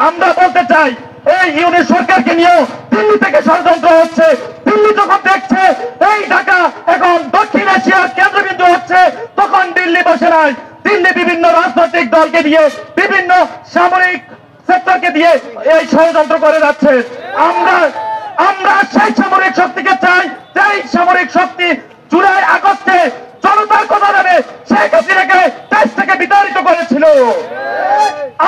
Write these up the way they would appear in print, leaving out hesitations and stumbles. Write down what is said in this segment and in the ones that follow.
আমরা বলতে চাই এই ইউনিট সরকারকে নিয়েও দিল্লি থেকে ষড়যন্ত্র হচ্ছে। দিল্লি যখন দেখছে এই ঢাকা এখন দক্ষিণ এশিয়ার কেন্দ্রবিন্দু হচ্ছে, তখন দিল্লি বসে নাই। দিল্লি বিভিন্ন রাজনৈতিক দলকে দিয়ে, বিভিন্ন সামরিক সেক্টরকে দিয়ে এই ষড়যন্ত্র করে যাচ্ছে। আমরা সেই সামরিক শক্তিকে চাই, সেই সামরিক শক্তি জুলাই আগস্টে জনতার কথা জানে শেখ হাসিনাকে দেশ থেকে বিতাড়িত করেছিল।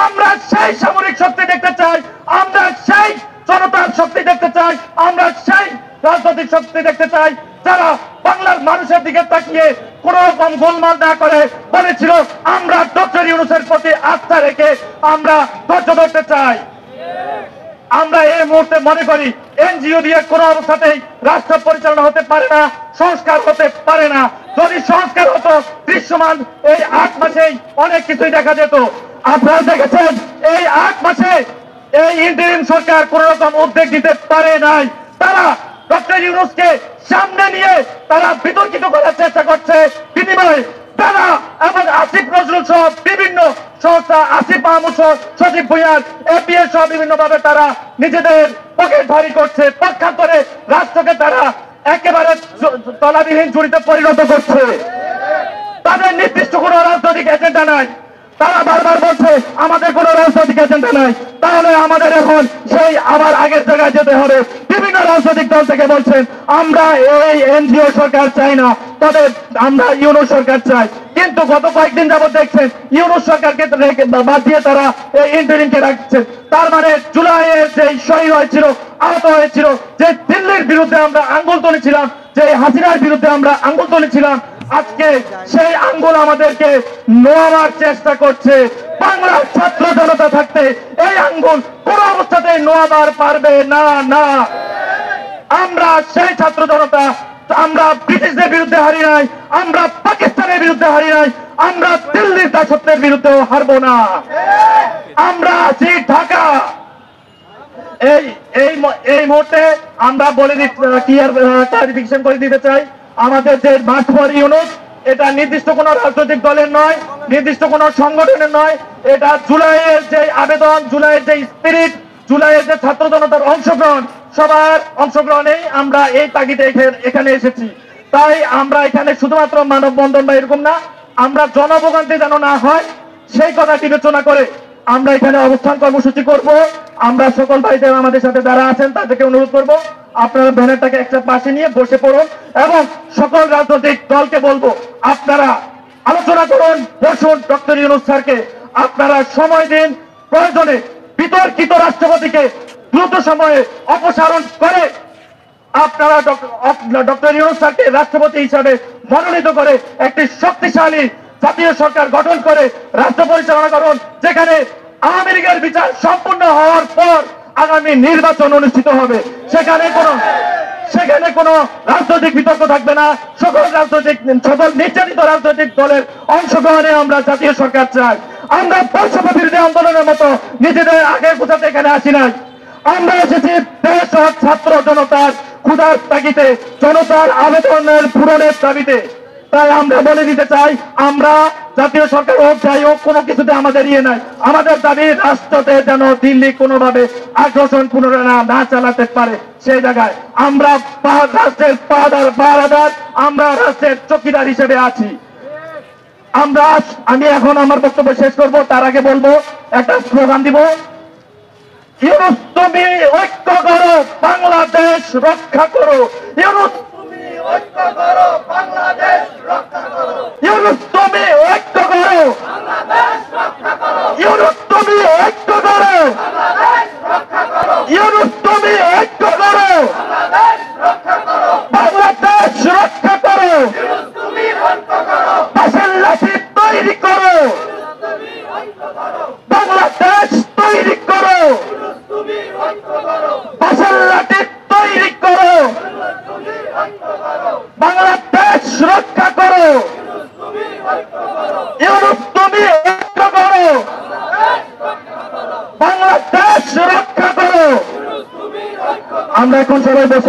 আমরা সেই সামরিক শক্তি দেখতে চাই, আমরা সেই জনতার শক্তি দেখতে চাই, আমরা সেই রাজনৈতিক শক্তি দেখতে চাই যারা বাংলার মানুষের দিকে তাকিয়ে কোন রকম গোলমাল না করে বলেছিল আমরা ডক্টর ইউনূসের প্রতি আস্থা রেখে আমরা ধৈর্য ধরতে চাই। আমরা এই মুহূর্তে মনে করি এনজিও দিয়ে কোন অবস্থাতেই রাষ্ট্র পরিচালনা হতে পারে না, সংস্কার হতে পারে না। যদি সংস্কার হতো দৃশ্যমান এই 8 মাসেই অনেক কিছুই দেখা যেত। আপনারা দেখেছেন এই 8 মাসে এই ইন্টারিম সরকার কোন রকম উদ্যোগ নিতে পারে নাই। তারা ডক্টর ইউনূসকে সামনে নিয়ে তারা বিতর্কিত করার চেষ্টা করছে। বিনিময়ে তারা এবং আসিফ নজরুল সহ বিভিন্ন সংস্থা, আসিফ মাহমুদ সহ সজীব ভুঁইয়ার, এপিএ সহ বিভিন্ন ভাবে তারা নিজেদের পকেট ভারী করছে। পক্ষান্তরে রাষ্ট্রকে তারা একেবারে তলাবিহীন ঝুড়িতে পরিণত করছে। তাদের নির্দিষ্ট কোন রাজনৈতিক এজেন্ডা নাই। তারা বারবার বলছে আমাদের কোন রাজনৈতিক এজেন্ডা নাই। তাহলে আমাদের এখন সেই আবার আগের জায়গায় যেতে হবে। বিভিন্ন রাজনৈতিক দল থেকে বলছেন আমরা এই এনজিও সরকার চাই না, তবে আমরা ইউনূস সরকার চাই। কিন্তু গত কয়েকদিন যাবত দেখছেন ইউনূস সরকারকে বাদ দিয়ে তারা এই ইন্টারিমকে রাখছেন। তার মানে জুলাইয়ের যে শহীদ হয়েছিল, আহত হয়েছিল, যে দিল্লির বিরুদ্ধে আমরা আঙ্গুল তুলেছিলাম, যে হাসিনার বিরুদ্ধে আমরা আঙ্গুল তুলেছিলাম, আজকে সেই আঙ্গুল আমাদেরকে নোয়াবার চেষ্টা করছে। বাংলার ছাত্র জনতা থাকতে এই আঙ্গুল কোন অবস্থাতে নোয়াবার পারবে না। না, আমরা সেই ছাত্র জনতা, আমরা ব্রিটিশদের বিরুদ্ধে হারি নাই, আমরা পাকিস্তানের বিরুদ্ধে হারি নাই, আমরা দিল্লির দাসত্বের বিরুদ্ধেও হারবো না। আমরা আছি ঢাকা। এই মুহূর্তে আমরা বলে ক্লারিফিকেশন করে দিতে চাই, আমাদের যে মার্চ ফর ইউনূস এটা নির্দিষ্ট কোন রাজনৈতিক দলের নয়, নির্দিষ্ট কোন সংগঠনের নয়। এটা জুলাইয়ের যে আবেদন, জুলাইয়ের যে স্পিরিট, জুলাইয়ের যে ছাত্র জনতার অংশগ্রহণ, সবার অংশগ্রহণেই আমরা এই তাগিদে এখানে এসেছি। তাই আমরা এখানে শুধুমাত্র মানববন্ধন বা এরকম না, আমরা জনভোগান্তি যেন না হয় সেই কথা বিবেচনা করে আমরা এখানে অবস্থান কর্মসূচি করব। আমরা সকল ভাইতে আমাদের সাথে যারা আছেন তাদেরকে অনুরোধ করব আপনারা ব্যানারটাকে একটা পাশে নিয়ে বসে পড়ুন এবং সকল রাজনৈতিক দলকে বলবো আপনারা আলোচনা করুন, বসুন। ডক্টর ইউনূস স্যারকে আপনারা সময় দিন, প্রয়োজনে বিতর্কিত রাষ্ট্রপতিকে দ্রুত সময়ে অপসারণ করে আপনারা ডক্টর ইউনূস স্যারকে রাষ্ট্রপতি হিসাবে মনোনীত করে একটি শক্তিশালী জাতীয় সরকার গঠন করে রাষ্ট্র পরিচালনা করুন, যেখানে আওয়ামী লীগের বিচার সম্পূর্ণ হওয়ার পর আগামী নির্বাচন অনুষ্ঠিত হবে। সেখানে কোনো রাজনৈতিক বিতর্ক থাকবে না। সকল নির্যাতিত রাজনৈতিক দলের অংশগ্রহণে আমরা জাতীয় সরকার চাই। আমরা বৈষম্য বিরোধী আন্দোলনের মতো নিজেদের আগে কোথাতে এখানে আসি নাই। আমরা এসেছি দেশ ও ছাত্র জনতার ক্ষুধার তাগিদে, জনতার আবেদনের পূরণের দাবিতে। তাই আমরা বলে দিতে চাই আমরা জাতীয় সরকার হোক যাই হোক কোনো কিছুতে আমাদের নাই। আমাদের দাবি রাষ্ট্রতে যেন দিল্লি কোনোভাবে আগ্রাসন পুনরায় না চালাতে পারে। সেই জায়গায় আমরা রাষ্ট্রের পাহারাদার, আমরা রাষ্ট্রের চৌকিদার হিসেবে আছি। আমি এখন আমার বক্তব্য শেষ করব, তার আগে বলবো একটা স্লোগান দিব, ইউনূস তুমি ঐক্য করো, বাংলাদেশ রক্ষা করো। ইউনূস তুমি ঐক্য করো, বাংলাদেশ রক্ষা করো। ইউনূস তুমি ঐক্য করো, বাংলাদেশ রক্ষা করো। ইউনূস তুমি ঐক্য করো, বাংলাদেশ রক্ষা করো। ইউনূস তুমি ঐক্য করো, বাংলাদেশ রক্ষা করো। বাংলাদেশ রক্ষা করো। ইউনূস তুমি ঐক্য করো। পাশের লাঠি তৈরি করো। ইউনূস তুমি ঐক্য করো। বাংলাদেশ তৈরি করো। ইউনূস তুমি ঐক্য করো। পাশের লাঠি তৈরি করো। ইউনূস তুমি ঐক্য করো। বাংলাদেশ রক্ষা করো। ইউনূস তুমি ঐক্য করো। ইউনূস তুমি ঐক্য করো। বাংলাদেশ রক্ষা করো। আমরা এখন সবাই বসে